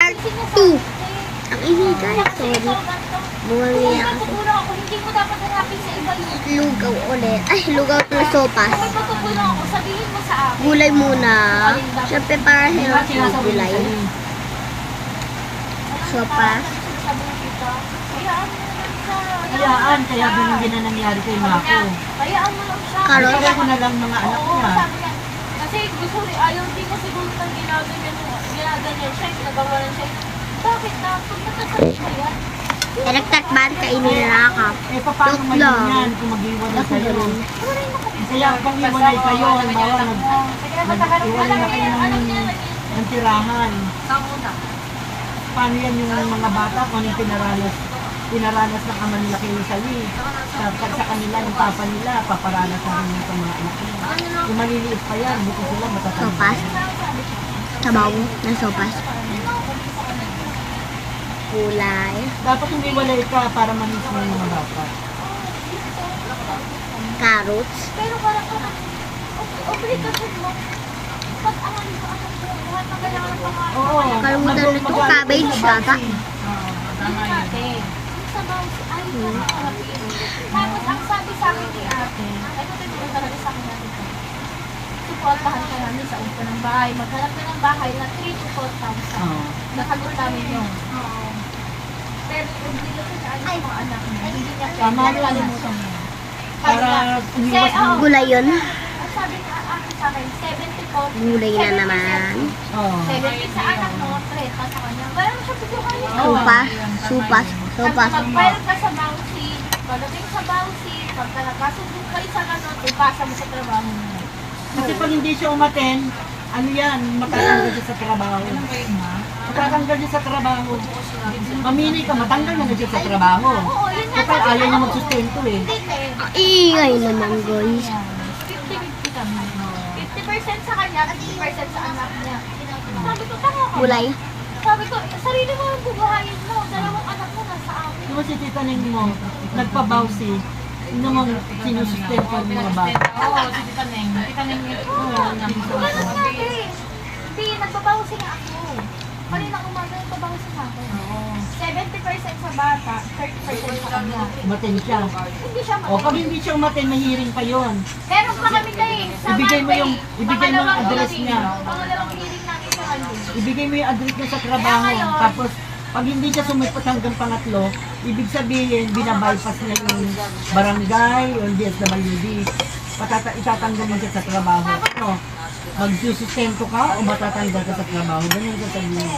Part 2. Ang illegal. Sorry. Bumali na kasi. Hindi mo dapat hanapin sa iba yun. Lugaw ulit. Ay, lugaw na sopas. May pagkukulong ako, sabihin mo sa akin. Gulay muna. Siyempre para healthy gulay. Sopas. Hayaan, kaya ganun din na nangyari kay Mako. Hayaan mo lang siya. Karot. Kaya ko na lang mga anak Oo, niya. sabi niya. Kasi gusto rin, ayaw din ko siguro nang ginaganyan siya, ginagawa lang siya. Bakit na? Pagkakasal mo yan? Electric kainin na ako. Eh, paano Joke ngayon lang. yan kung mag-iwalay kayo? Ano Kaya pag iwalay kayo, halimbawa, nag-iwalay na kayo ng tirahan. Paano yan yung mga bata kung anong pinaranas ng ama nila kay Sally? Sa kanila, yung papa nila, paparanas na rin yung sa mga anak nila. Yung maliliit pa yan, buti sila matatanda. Sopas. Sabaw na sopas. Gulay. Dapat hindi walay ka para manis mo yung mga bata. Carrots. Pero parang obligasyon mo. Pag ang buhat na kailangan ng pangalan. Oo. Kalimutan na ito, cabbage yata. Hindi natin. Sa mouse, ay, harapin. Tapos ang sabi sa akin ni ate, ay tutulungan talaga sa akin natin. Supportahan ka namin sa upo ng bahay. Maghanap ka ng bahay na 3 to 4,000. Oo. Nakagot namin yun. Pero obligasyon na ay mga anak mo. Hindi niya Tama pwede. yun. Kalimutan mo. Para umiwas oo. mo. Gulay yun. Ang sabi ni ate sa akin, 74. Gulay na naman. Oo. 70 sa anak mo, 30 sa kanya. Wala mo siya pagkuhan yun. Sopas. Sopas. Sopas. Mag-file ka sa Bausi, pagdating sa Bausi, pagka nakasundo kayo sa ganun, ipasa mo sa trabaho mo. Kasi pag hindi siya umaten, ano yan, matatanggal siya sa trabaho. Matatanggal siya sa trabaho. Mamili ka, matanggal na siya sa trabaho. Oo, yun nga. Kapag ayaw niya magsustento eh. Hindi Ingay naman guys. 50-50 kami. 50% sa kanya at 50% sa anak niya. Sabi ko, tama ka. Gulay. Sabi ko, sarili mo ang bubuhayin mo. Dalawang anak mo nasa akin. Yung si Tita Ning mo, nagpabawsi, yun naman sinusustento ng mga bata. Oo, si Tita Neng. Tita Neng yun. Oo, ganun nga eh. Hindi, nagbabawas nga ako. Kanina umaga nagbabawas nga ako. 70% sa bata, 30% sa kanya. Umaten siya. Hindi siya O pag hindi siya umaten, mahiring pa yun. meron pa kami na eh. Sa Ibigay mo Monday, yung- ibigay mo yung pangalawang address hearing. niya. Pangalawang hearing namin sa Monday. Ibigay mo yung address niya sa trabaho. Kaya ngayon- Tapos, pag hindi siya sumipot hanggang pangatlo, ibig sabihin, binabypass niya yung barangay o yung DSWD. Itatanggal mo siya sa trabaho. Ano? Magsusustento ka o matatanggal ka sa trabaho? Ganyan sasabihin.